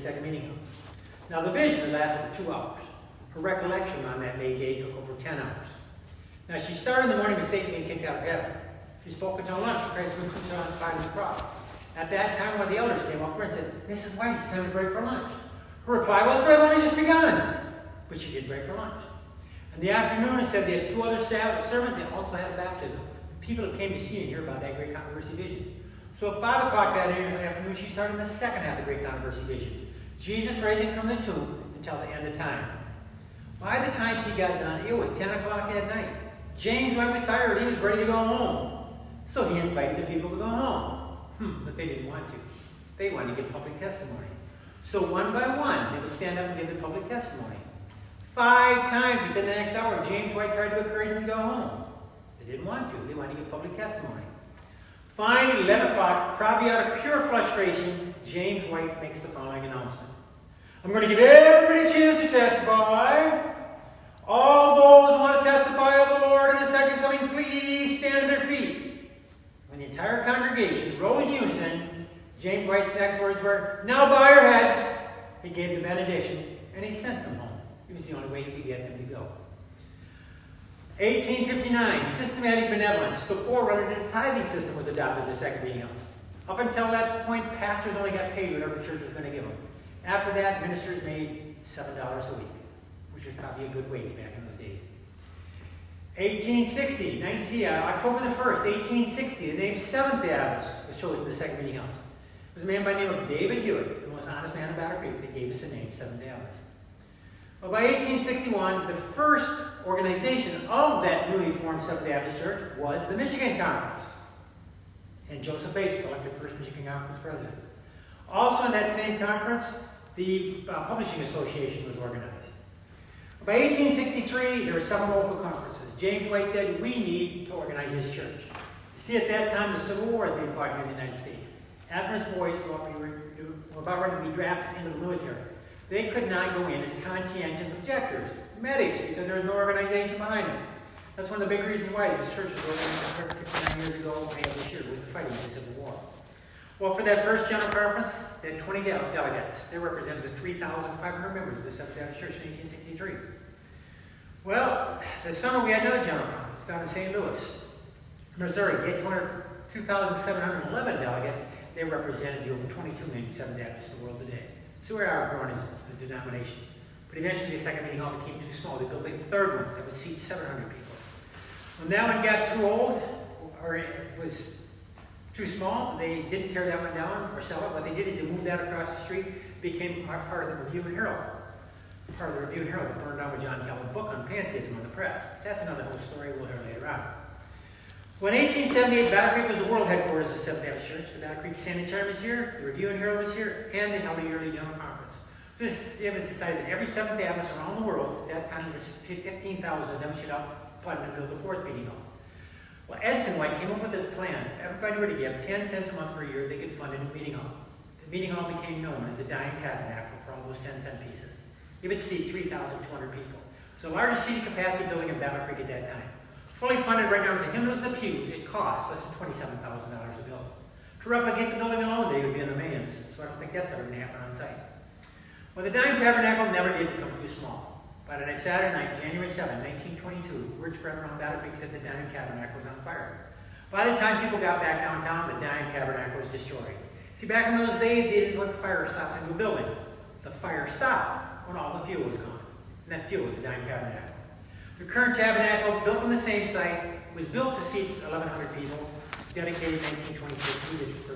second meeting house. Now the vision lasted for 2 hours. Her recollection on that May day took over 10 hours. Now she started in the morning with Satan being kicked out of heaven. She spoke until lunch. Christ was crucified by the cross. At that time, one of the elders came up to her and said, "Mrs. White, it's time to break for lunch." Her reply was, "Bread only just begun." But she did break for lunch. In the afternoon, it said they had 2 other servants. They also had a baptism. People came to see and hear about that great controversy vision. So at 5 o'clock that afternoon, she started the second half of the great controversy vision. Jesus rising from the tomb until the end of time. By the time she got done, it was 10 o'clock at night. James White was tired. He was ready to go home. So he invited the people to go home. But they didn't want to. They wanted to give public testimony. So one by one, they would stand up and give the public testimony. 5 times within the next hour, James White tried to encourage them to go home. They didn't want to. They wanted to give public testimony. Finally, 11 o'clock, probably out of pure frustration, James White makes the following announcement. "I'm going to give everybody a chance to testify. All those who want to testify of the Lord in the second coming, please stand to their feet." When the entire congregation rose in unison, James White's next words were, "Now bow your heads." He gave the benediction, and he sent them home. It was the only way he could get them to go. 1859, systematic benevolence. The forerunner to the tithing system was adopted in the second meeting house. Up until that point, pastors only got paid whatever the church was going to give them. After that, ministers made $7 a week, which was probably a good wage back in those days. 1860, October the 1st, 1860, the name Seventh Day Adventist was chosen to the second meeting house. It was a man by the name of David Hewitt, the most honest man in Battle Creek, that gave us the name Seventh Day Adventist. Well, by 1861, the first organization of that newly formed Seventh-day Adventist Church was the Michigan Conference. And Joseph Bates was elected first Michigan Conference president. Also in that same conference, the Publishing Association was organized. By 1863, there were 7 local conferences. James White said, "We need to organize this church." You see, at that time, the Civil War was being fought here in the United States. Adventist boys were about ready to be drafted into the military. They could not go in as conscientious objectors, medics, because there was no organization behind them. That's one of the big reasons why this church was organized 59 years ago, May of this year, was the fighting of the Civil War. Well, for that first general conference, they had 20 delegates. They represented the 3,500 members of the Seventh-day Adventist Church in 1863. Well, this summer we had another general conference down in St. Louis, Missouri. They had 2,711 delegates. They represented the over 22 million Seventh-day Adventists in the world today. So we are growing as a denomination. But eventually the second meeting hall became too small. They built a third one that would seat 700 people. When that one got too old, or it was too small, they didn't tear that one down or sell it. What they did is they moved that across the street, became part of the Review and Herald. Part of the Review and Herald that burned down with John Calvin's book on pantheism on the press. That's another whole story we'll hear later on. When 1878, Battle Creek was the world headquarters of the Seventh-day Adventist Church. The Battle Creek Sanitarium was here, the Review and Herald was here, and they held a yearly general conference. It was decided that every Seventh-day Adventist around the world, at that time there was 15,000 of them, should fund to build the 4th meeting hall. Well, Edson White came up with this plan. If everybody were to give 10 cents a month for a year, they could fund a new meeting hall. The meeting hall became known as the Dying Tabernacle for all those 10-cent pieces. It would seat 3,200 people. So the largest seating capacity building in Battle Creek at that time. Fully funded right now with the hymnals and the pews, it costs less than $27,000 to build. To replicate the building alone, they would be in the millions. So I don't think that's ever going to happen on site. Well, the Dying Tabernacle never did become too small. But on a Saturday night, January 7, 1922, word spread around Battle Creek that the Dying Tabernacle was on fire. By the time people got back downtown, the Dying Tabernacle was destroyed. See, back in those days, they didn't put fire stops into a building. The fire stopped when all the fuel was gone. And that fuel was the Dying Tabernacle. The current tabernacle, built on the same site, was built to seat 1,100 people, dedicated in 1926, needed for